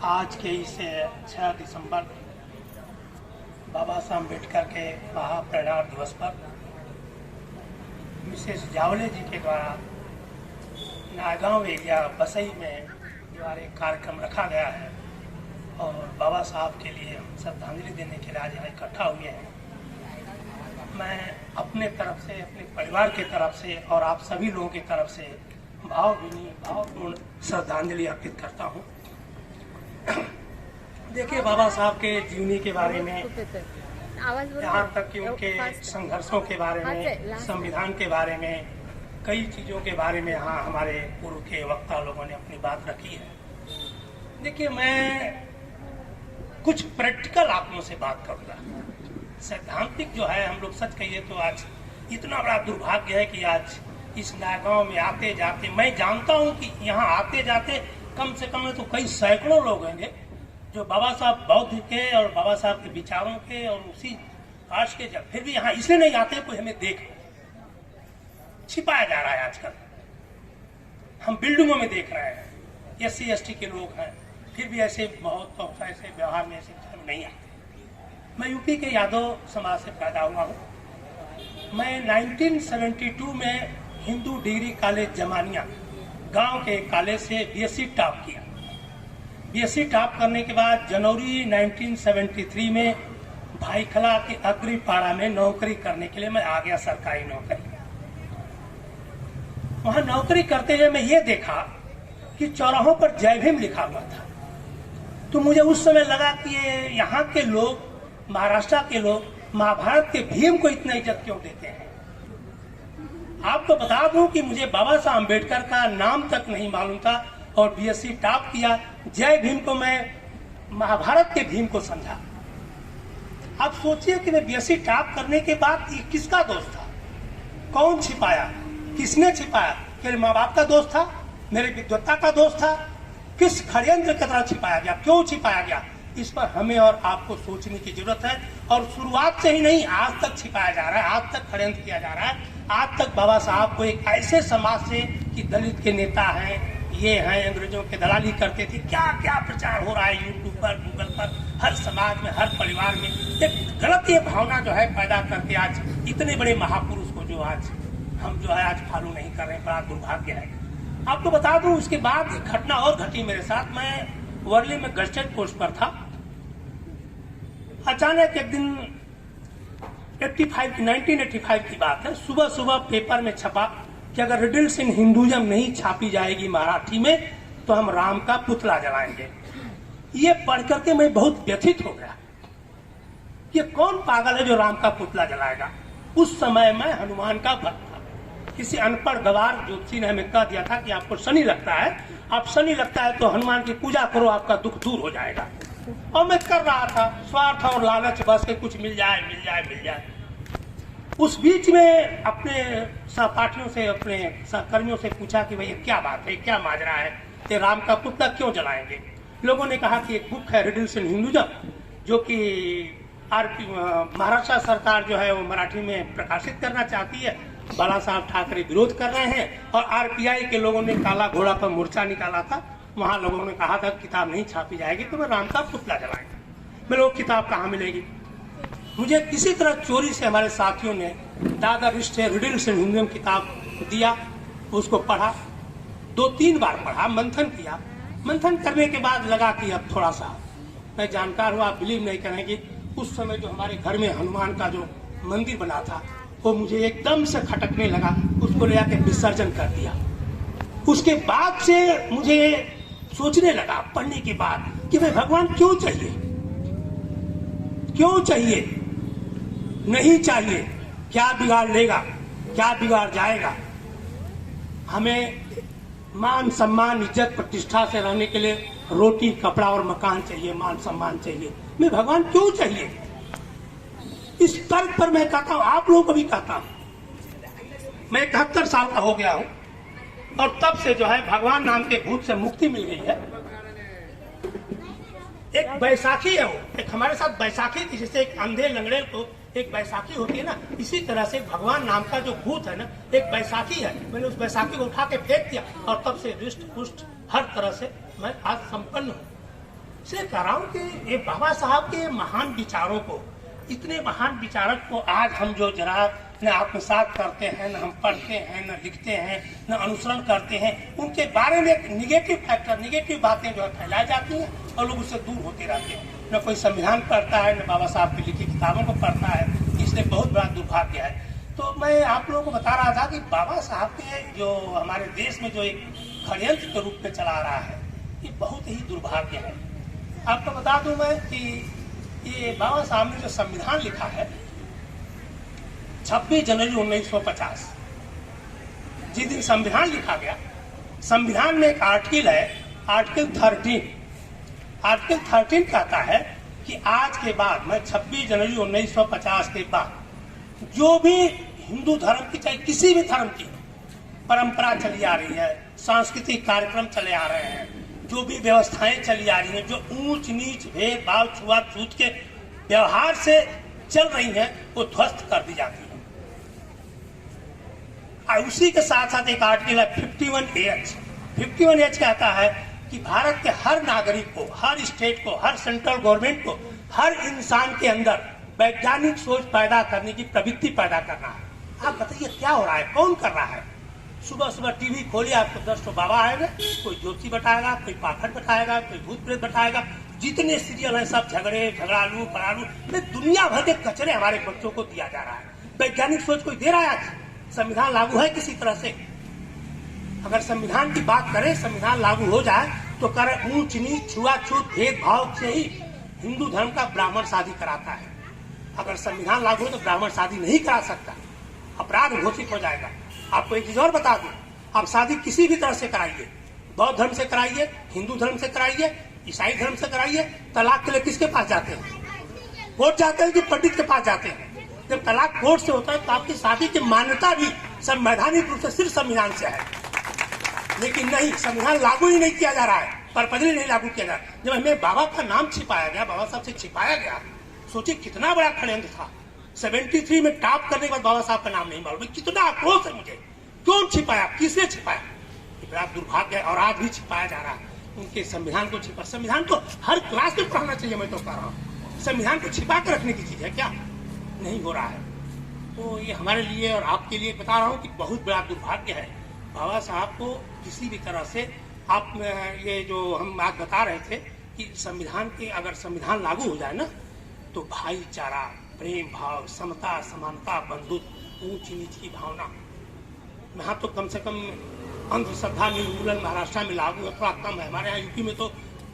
आज के इस 6 दिसंबर बाबा साहब अम्बेडकर के महापरिनिर्वाण दिवस पर मिसेस जावले जी के द्वारा नागांव एरिया बसई में द्वारा एक कार्यक्रम रखा गया है और बाबा साहब के लिए हम श्रद्धांजलि देने के लिए आज यहाँ इकट्ठा हुए हैं। मैं अपने तरफ से, अपने परिवार के तरफ से और आप सभी लोगों की तरफ से भावपूर्ण श्रद्धांजलि अर्पित करता हूँ। देखिए, बाबा साहब के जीवनी के बारे में, यहाँ तक कि उनके संघर्षों के बारे में, संविधान के बारे में, कई चीज़ों के बारे में यहाँ हमारे पूर्व के वक्ता लोगों ने अपनी बात रखी है। देखिए, मैं कुछ प्रैक्टिकल आप लोगों से बात करूँगा। सैद्धांतिक जो है, हम लोग सच कहिए तो आज इतना बड़ा दुर्भाग्य है कि आज इस नागांव में आते जाते, मैं जानता हूँ कि यहाँ आते जाते कम से कम तो कई सैकड़ों लोग होंगे जो बाबा साहब बौद्ध के और बाबा साहब के विचारों के और उसी आज के, जब फिर भी यहाँ इसलिए नहीं आते कोई हमें देख, छिपाया जा रहा है। आजकल हम बिल्डिंगों में देख रहे हैं SC ST के लोग हैं, फिर भी ऐसे बहुत ऐसे व्यवहार में ऐसे नहीं आते। मैं यूपी के यादव समाज से पैदा हुआ हूँ। मैं 1972 में हिंदू डिग्री कॉलेज जमानिया गांव के कॉलेज से BSc टॉप किया। BSc टॉप करने के बाद जनवरी 1973 में भाईखला के अग्रीपाड़ा में नौकरी करने के लिए मैं आ गया, सरकारी नौकरी। वहां नौकरी करते हुए मैं ये देखा कि चौराहों पर जय भीम लिखा हुआ था। तो मुझे उस समय लगा कि ये यहाँ के लोग, महाराष्ट्र के लोग महाभारत के भीम को इतना इज्जत क्यों देते हैं। आपको बता दूं कि मुझे बाबा साहब अम्बेडकर का नाम तक नहीं मालूम था और BSc टॉप किया। जय भीम को मैं महाभारत के भीम को समझा। आप सोचिए कि मैं BSc टॉप करने के बाद ये किसका दोस्त था, कौन छिपाया, किसने छिपाया? मेरे माँ बाप का दोस्त था, मेरे विद्वत्ता का दोस्त था, किस षड्यंत्र की तरह छिपाया गया, क्यों छिपाया गया? इस पर हमें और आपको सोचने की जरूरत है। और शुरुआत से ही नहीं, आज तक छिपाया जा रहा है, आज तक षड्यंत्र किया जा रहा है। आज तक बाबा साहब को एक ऐसे समाज से कि दलित के नेता हैं, ये हैं, अंग्रेजों के दलाली करते थे, क्या क्या प्रचार हो रहा है यूट्यूब पर, गूगल पर, हर समाज में, हर परिवार में एक गलत ये भावना जो है पैदा करके आज इतने बड़े महापुरुष को जो आज हम जो है आज फॉलो नहीं कर रहे हैं, बड़ा दुर्भाग्य है। आपको बता दूं, उसके बाद एक घटना और घटी मेरे साथ। मैं वर्ली में गजटेड पोस्ट पर था। अचानक एक दिन 1985 की बात है, सुबह सुबह पेपर में छपा कि अगर रिडल्स इन हिंदुइज्म नहीं छापी जाएगी मराठी में तो हम राम का पुतला जलाएंगे। ये पढ़ करके मैं बहुत व्यथित हो गया। ये कौन पागल है जो राम का पुतला जलाएगा? उस समय मैं हनुमान का भक्त था। किसी अनपढ़ गवार ज्योतिषी ने हमें कह दिया था कि आपको शनि लगता है, आप शनि लगता है तो हनुमान की पूजा करो, आपका दुख दूर हो जाएगा। और मैं कर रहा था, स्वार्थ और लालच बस के कुछ मिल जाए मिल जाए मिल जाए। उस बीच में अपने सहपाठियों से, अपने सहकर्मियों से पूछा कि भाई क्या बात है, क्या माजरा है, ये राम का पुतला क्यों जलाएंगे? लोगों ने कहा कि एक बुक है रिडल्स इन हिंदुइज्म, जो कि महाराष्ट्र सरकार जो है वो मराठी में प्रकाशित करना चाहती है। बाला साहब ठाकरे विरोध कर रहे हैं और RPI के लोगों ने काला घोड़ा पर मोर्चा निकाला था। वहां लोगों ने कहा था किताब नहीं छापी जाएगी तो मैं राम का पुतला जलाएंगे। मैं लोग किताब कहाँ मिलेगी? मुझे किसी तरह चोरी से हमारे साथियों ने दादा रिश्ते रिडल्स इन हिंदुइज्म किताब दिया, उसको पढ़ा, 2-3 बार पढ़ा, मंथन किया। मंथन करने के बाद लगा कि अब थोड़ा सा मैं जानकार हुआ। बिलीव नहीं करेंगे, उस समय जो हमारे घर में हनुमान का जो मंदिर बना था वो मुझे एकदम से खटकने लगा, उसको ले आके विसर्जन कर दिया। उसके बाद से मुझे सोचने लगा पढ़ने के बाद कि भाई भगवान क्यों चाहिए, क्यों चाहिए, नहीं चाहिए, क्या बिगाड़ लेगा, क्या बिगाड़ जाएगा? हमें मान सम्मान इज्जत प्रतिष्ठा से रहने के लिए रोटी कपड़ा और मकान चाहिए, मान सम्मान चाहिए। मैं भगवान क्यों चाहिए? इस तर्क पर मैं कहता हूं, आप लोगों को भी कहता हूं। मैं 71 साल का हो गया हूं और तब से जो है भगवान नाम के भूत से मुक्ति मिल गई है। एक बैसाखी है, वो एक हमारे साथ बैसाखी थी, जिससे एक अंधे लंगड़े को एक बैसाखी होती है ना, इसी तरह से भगवान नाम का जो भूत है ना, एक बैसाखी है। मैंने उस बैसाखी को उठा के फेंक दिया और तब से रिष्ट पुष्ट हर तरह से मैं आज संपन्न हूँ। इसलिए कह रहा हूँ कि ये बाबा साहब के महान विचारों को, इतने महान विचारक को आज हम जो जरा न आत्मसात करते हैं, न हम पढ़ते हैं, न लिखते हैं, न अनुसरण करते हैं, उनके बारे में एक निगेटिव फैक्टर, निगेटिव बातें जो है फैलाई जाती हैं और लोग उससे दूर होते रहते हैं। न कोई संविधान पढ़ता है, न बाबा साहब की लिखी किताबों को पढ़ता है, इसलिए बहुत बड़ा दुर्भाग्य है। तो मैं आप लोगों को बता रहा था कि बाबा साहब के जो हमारे देश में जो एक षड्यंत्र के रूप में चला रहा है, ये बहुत ही दुर्भाग्य है। आपको बता दूं मैं कि ये बाबा साहब ने जो संविधान लिखा है 26 जनवरी 1950, जिस दिन संविधान लिखा गया, संविधान में एक आर्टिकल है, आर्टिकल 13 कहता है कि आज के बाद, मैं 26 जनवरी 1950 के बाद जो भी हिंदू धर्म की, चाहे किसी भी धर्म की परंपरा चली आ रही है, सांस्कृतिक कार्यक्रम चले आ रहे हैं, जो भी व्यवस्थाएं चली आ रही हैं, जो ऊंच नीच भेदभाव छुआछूत के व्यवहार से चल रही हैं, वो ध्वस्त कर दी जाती है। उसी के साथ साथ एक आर्टिकल है 51H कहता है कि भारत के हर नागरिक को, हर स्टेट को, हर सेंट्रल गवर्नमेंट को, हर इंसान के अंदर वैज्ञानिक सोच पैदा करने की प्रवृत्ति पैदा करना है। आप बताइए क्या हो रहा है, कौन कर रहा है? सुबह सुबह टीवी खोलिए, आपको 10 तो बाबा आएंगे, कोई ज्योति बताएगा, कोई पाखंड बताएगा, कोई भूत प्रेत बताएगा, जितने सीरियल हैं सब झगड़ालू परालू, दुनिया भर के कचरे हमारे बच्चों को दिया जा रहा है। वैज्ञानिक सोच कोई दे रहा है? संविधान लागू है किसी तरह से? अगर संविधान की बात करें, संविधान लागू हो जाए तो करें ऊंच नीच छुआछूत भेदभाव से ही हिंदू धर्म का ब्राह्मण शादी कराता है। अगर संविधान लागू हो तो ब्राह्मण शादी नहीं करा सकता, अपराध घोषित हो जाएगा। आपको एक चीज और बता दूं, आप शादी किसी भी तरह से कराइए, बौद्ध धर्म से कराइए, हिंदू धर्म से कराइए, ईसाई धर्म से कराइए, तलाक के लिए किसके पास जाते हैं? कोर्ट जाते हैं कि पंडित के पास जाते हैं? जब तलाक कोर्ट से होता है तो आपकी शादी की मान्यता भी संवैधानिक रूप से सिर्फ संविधान से है। लेकिन नहीं, संविधान लागू ही नहीं किया जा रहा है, परपदली नहीं लागू किया जा रहा है। जब हमें बाबा का नाम छिपाया गया, बाबा साहब से छिपाया गया, सोचिए कितना बड़ा षड्यंत्र था। 73 में टॉप करने के बाद बाबा साहब का नाम नहीं मालूम, कितना आक्रोश है मुझे। क्यों छिपाया, किसने छिपाया? बड़ा दुर्भाग्य है। और आज भी छिपाया जा रहा है, उनके संविधान को छिपा। संविधान तो हर क्लास में पढ़ाना चाहिए, मैं तो कह रहा हूँ। संविधान को छिपा कर रखने की चीज है क्या? नहीं हो रहा है। तो ये हमारे लिए और आपके लिए बता रहा हूँ कि बहुत बड़ा दुर्भाग्य है। बाबा साहब को किसी भी तरह से आप, ये जो हम बात बता रहे थे कि संविधान के, अगर संविधान लागू हो जाए ना, तो भाईचारा, प्रेम भाव, समता, समानता, बंधुत्व, ऊंच नीच की भावना, यहाँ तो कम से कम अंधश्रद्धा निर्मूलन महाराष्ट्र में लागू है, थोड़ा कम है। हमारे यहाँ यूपी में तो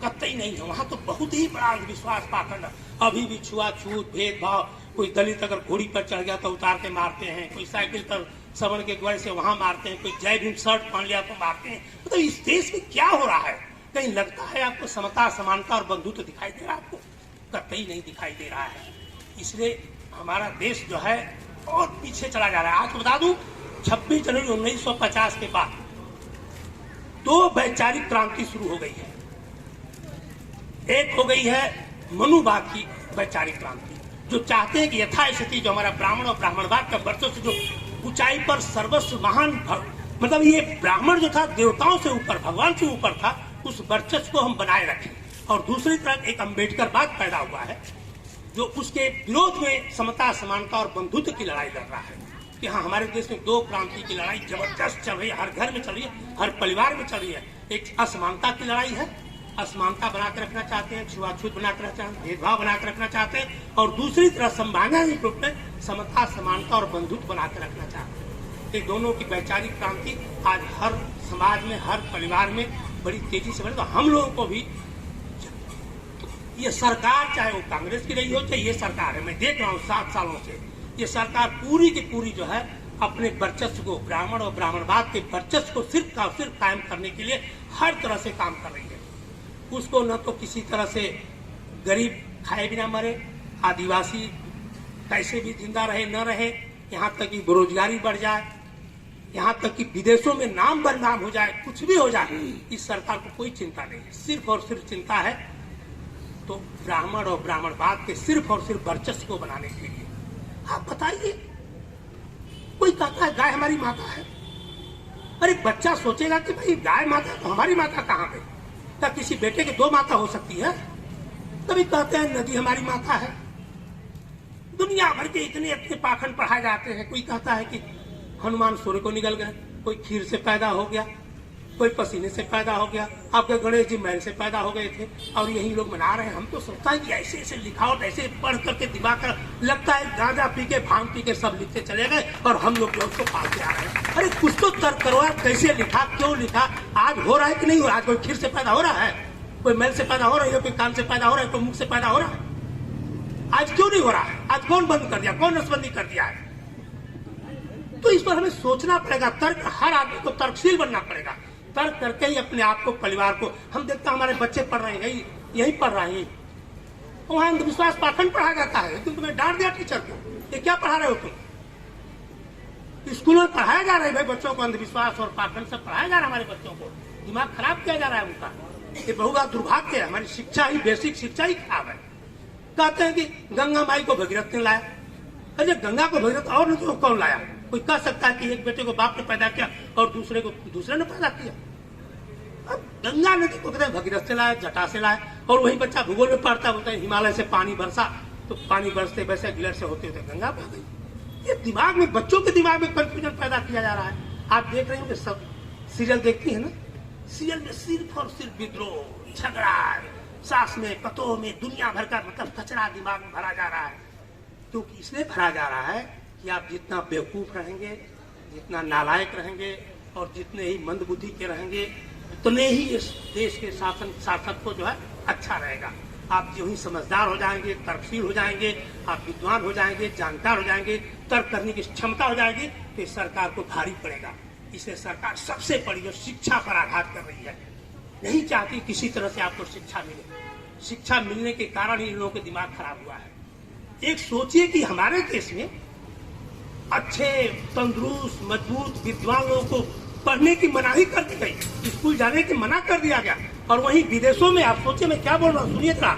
कतई नहीं है, वहाँ तो बहुत ही बड़ा अंधविश्वास पाखंड, अभी भी छुआछूत भेदभाव। कोई दलित अगर घोड़ी पर चढ़ गया तो उतार के मारते हैं, कोई साइकिल पर सवर्ण के द्वार से वहां मारते हैं, कोई जय भीम शर्ट पहन लिया तो मारते हैं। मतलब इस देश में क्या हो रहा है? कहीं लगता है आपको समता, समानता और बंधुत्व दिखाई दे रहा है? आपको कतई नहीं दिखाई दे रहा है। इसलिए हमारा देश जो है और पीछे चला जा रहा है। आज बता दूं, 26 जनवरी 1950 के बाद 2 वैचारिक क्रांति शुरू हो गई है। एक हो गई है मनुवाद की वैचारिक क्रांति, जो चाहते हैं कि यथास्थिति जो हमारा ब्राह्मण और ब्राह्मणवाद का वर्चस्व जो ऊंचाई पर सर्वस्व महान, मतलब ये ब्राह्मण जो था देवताओं से ऊपर, भगवान से ऊपर था, उस वर्चस्व को हम बनाए रखें। और दूसरी तरफ एक अम्बेडकरवाद पैदा हुआ है, जो उसके विरोध में समता, समानता और बंधुत्व की लड़ाई लड़ रहा है। कि हाँ, हमारे देश में 2 क्रांति की लड़ाई जबरदस्त चल रही है, हर घर में चल रही है, हर परिवार में चल रही है। एक असमानता की लड़ाई है, असमानता बना के रखना चाहते हैं, छुआछूत बना के रखना चाहते हैं, भेदभाव बना के रखना चाहते हैं, और दूसरी तरफ संवैधानिक रूप में समता, समानता और बंधुत्व बना के रखना चाहते हैं। ये दोनों की वैचारिक क्रांति आज हर समाज में, हर परिवार में बड़ी तेजी से बढ़ी। तो हम लोगों को भी ये सरकार, चाहे वो कांग्रेस की रही हो चाहे ये सरकार है, मैं देख रहा हूँ 7 सालों से ये सरकार पूरी की पूरी जो है अपने वर्चस्व को, ब्राह्मण और ब्राह्मणवाद के वर्चस्व को सिर्फ का सिर्फ कायम करने के लिए हर तरह से काम कर रही है। उसको न तो किसी तरह से गरीब खाए बिना मरे, आदिवासी कैसे भी जिंदा रहे न रहे, यहाँ तक कि बेरोजगारी बढ़ जाए, यहाँ तक कि विदेशों में नाम बदनाम हो जाए, कुछ भी हो जाए, इस सरकार को कोई चिंता नहीं है। सिर्फ और सिर्फ चिंता है तो ब्राह्मण और ब्राह्मणवाद के सिर्फ और सिर्फ वर्चस्व को बनाने के लिए। आप बताइए, कोई कहता है गाय हमारी माता है, अरे बच्चा सोचेगा कि भाई गाय माता तो हमारी माता कहाँ गई? क्या किसी बेटे के 2 माता हो सकती है? कभी कहते हैं नदी हमारी माता है। दुनिया भर के इतने इतने पाखंड पढ़ाए जाते हैं। कोई कहता है कि हनुमान सूर्य को निगल गए, कोई खीर से पैदा हो गया, कोई पसीने से पैदा हो गया, आपके गणेश जी मैल से पैदा हो गए थे और यही लोग मना रहे हैं। हम तो सोचता है कि ऐसे ऐसे लिखावट ऐसे पढ़ करके दिमाग का लगता है गांजा पी के भांग पी के सब लिखते चले गए और हम लोग जो उसको पालते आ रहे हैं। अरे कुछ तो तर्क करो, कैसे लिखा, क्यों लिखा, आज हो रहा है कि नहीं हो रहा है? कोई खीर से पैदा हो रहा है, कोई मैल से पैदा हो रहा है, कोई कान से पैदा हो रहा है, कोई मुख से पैदा हो रहा है? आज क्यों नहीं हो रहा है? आज कौन बंद कर दिया, कौन नसबंदी कर दिया है? तो इस पर हमें सोचना पड़ेगा। तर्क, हर आदमी को तर्कशील बनना पड़ेगा। तर्क करके ही अपने आप को, परिवार को, हम देखते हैं हमारे बच्चे पढ़ रहे हैं, यही पढ़ रहे हैं, वहां अंधविश्वास पाखंड पढ़ा जाता है। लेकिन तुम्हें डांट दिया टीचर को, ये क्या पढ़ा रहे हो तुम? स्कूलों में पढ़ाया जा रहा है भाई बच्चों को, अंधविश्वास और पाखंड से पढ़ाया जा रहा है। हमारे बच्चों को दिमाग खराब किया जा रहा है उनका। ये बहुगा दुर्भाग्य है। हमारी शिक्षा ही, बेसिक शिक्षा ही खराब है। कहते हैं कि गंगा माई को भगीरथ ने लाया। अरे गंगा को भगीरथ और नहीं तो कौन लाया? कोई कह सकता है कि एक बेटे को बाप ने पैदा किया और दूसरे को दूसरे ने पैदा किया? अब गंगा नदी को कहते हैं भगीरथ से लाया, जटा से लाया। और वही बच्चा भूगोल में पढ़ता होता है, हिमालय से पानी बरसा तो पानी बरसते वैसे गिलर से होते होते गंगा बह गई। ये दिमाग में, बच्चों के दिमाग में कंफ्यूजन पैदा किया जा रहा है। आप देख रहे हो कि सब सीरियल देखती है ना, सीरियल में सिर्फ और सिर्फ विद्रोह, झगड़ा, सास में, पतों में, दुनिया भर का मतलब कचरा दिमाग में भरा जा रहा है। क्योंकि इसलिए भरा जा रहा है कि आप जितना बेवकूफ रहेंगे, जितना नालायक रहेंगे और जितने ही मंदबुद्धि के रहेंगे, उतने ही इस देश के शासक को जो है अच्छा रहेगा। आप जो ही समझदार हो जाएंगे, तर्कशील हो जाएंगे, आप विद्वान हो जाएंगे, जानकार हो जाएंगे, तर्क करने की क्षमता हो जाएगी, तो इस सरकार को भारी पड़ेगा। इसलिए सरकार सबसे बड़ी जो शिक्षा पर आघात कर रही है, नहीं चाहती किसी तरह से आपको शिक्षा मिले। शिक्षा मिलने के कारण ही इन लोगों के दिमाग खराब हुआ है। एक सोचिए कि हमारे देश में अच्छे, तंदुरुस्त, मजबूत विद्वान लोगों को पढ़ने की मनाही कर दी गई, स्कूल जाने की मना कर दिया गया। और वहीं विदेशों में, आप सोचिए मैं क्या बोल रहा हूँ, सुनिए जरा,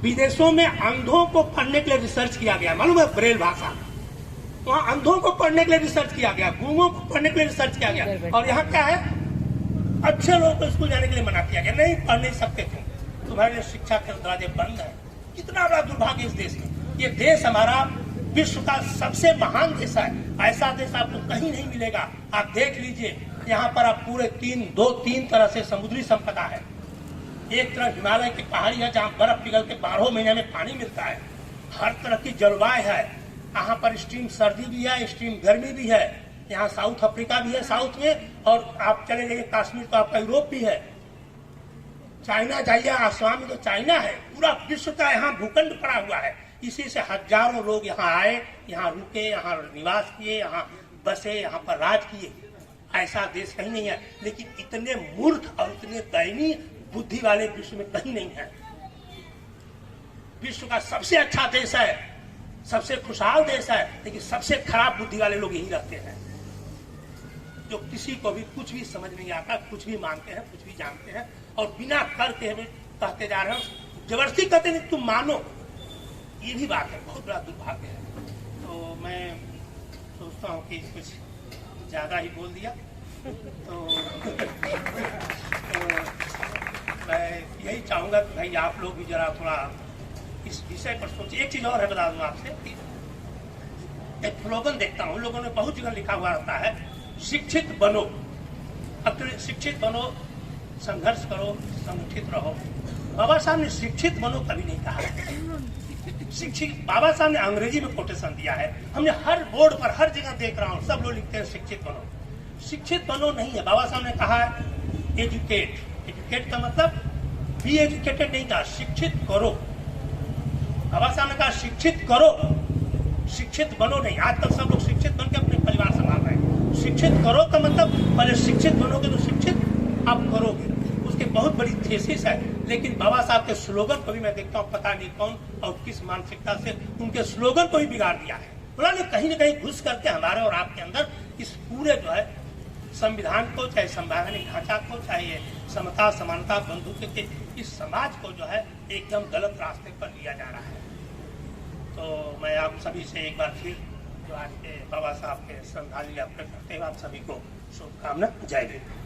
विदेशों में अंधों को पढ़ने के लिए रिसर्च किया गया, मालूम है, ब्रेल भाषा। वहाँ अंधों को पढ़ने के लिए रिसर्च किया गया, गूंगों को पढ़ने के लिए रिसर्च किया गया। और यहाँ क्या है, अच्छे लोगों को स्कूल जाने के लिए मना किया गया, नहीं पढ़ नहीं सकते थे, तुम्हारे लिए शिक्षा के दरवाजे बंद है। कितना बड़ा दुर्भाग्य इस देश में। ये देश हमारा विश्व का सबसे महान देश है। ऐसा देश आपको कहीं नहीं मिलेगा। आप देख लीजिए, यहाँ पर आप पूरे तीन तरह से समुद्री संपदा है। एक तरफ हिमालय की पहाड़ी है जहाँ बर्फ पिघल के 12 महीने में पानी मिलता है। हर तरह की जलवायु है। यहाँ पर एक्सट्रीम सर्दी भी है, एक्सट्रीम गर्मी भी है। यहाँ साउथ अफ्रीका भी है साउथ में, और आप चले जाइए कश्मीर तो आपका यूरोप भी है। चाइना जाइए, आसाम में तो चाइना है। पूरा विश्व का यहाँ भूखंड पड़ा हुआ है। इसी से हजारों लोग यहाँ आए, यहाँ रुके, यहाँ निवास किए, यहाँ बसे, यहाँ पर राज किए। ऐसा देश कहीं नहीं है। लेकिन इतने मूर्ख और इतने दयनीय बुद्धि वाले विश्व में कहीं नहीं है। विश्व का सबसे अच्छा देश है, सबसे खुशहाल देश है, लेकिन सबसे खराब बुद्धि वाले लोग यही रहते हैं, जो किसी को भी कुछ भी समझ नहीं आता, कुछ भी मानते हैं, कुछ भी जानते हैं, और बिना करके हमें कहते जा रहे हैं, जबरदस्ती कहते नहीं तुम मानो। ये भी बात है, बहुत बड़ा दुर्भाग्य है। तो मैं सोचता हूँ कि कुछ ज्यादा ही बोल दिया। तो मैं यही चाहूंगा कि भाई आप लोग भी जरा थोड़ा इस विषय पर सोचिए। एक चीज और है, बता दूं आपसे कि एक स्लोगन देखता हूँ, लोगों ने बहुत जगह लिखा हुआ रहता है, शिक्षित बनो। अब तो शिक्षित बनो, संघर्ष करो, संगठित रहो। बाबा साहब ने शिक्षित बनो कभी नहीं कहा। शिक्षित, बाबा साहब ने अंग्रेजी में कोटेशन दिया है। हमने हर बोर्ड पर, हर जगह देख रहा हूँ, सब लोग लिखते हैं शिक्षित बनो। शिक्षित बनो नहीं है, बाबा साहब ने कहा है एजुकेट। एजुकेट का मतलब बी एजुकेटेड नहीं कहा, शिक्षित करो। बाबा साहब ने कहा शिक्षित करो, शिक्षित बनो नहीं। आजकल सब लोग शिक्षित बन के अपने परिवार संभाल रहे हैं। शिक्षित करो का मतलब पहले शिक्षित बनोगे तो शिक्षित आप करोगे, उसके बहुत बड़ी थीसिस है। लेकिन बाबा साहब के स्लोगन को भी मैं देखता हूँ, पता नहीं कौन और किस मानसिकता से उनके स्लोगन को भी बिगाड़ दिया है। उन्होंने कहीं न कहीं घुस करके हमारे और आपके अंदर इस पूरे जो है संविधान को, चाहे संवैधानिक ढांचा को, चाहे समता, समानता, बंधुत्व के इस समाज को जो है एकदम गलत रास्ते पर लिया जा रहा है। तो मैं आप सभी से एक बार फिर जो आज के बाबा साहब के श्रद्धांजलि अर्पित करते हुए आप सभी को शुभकामना। जय हिंद।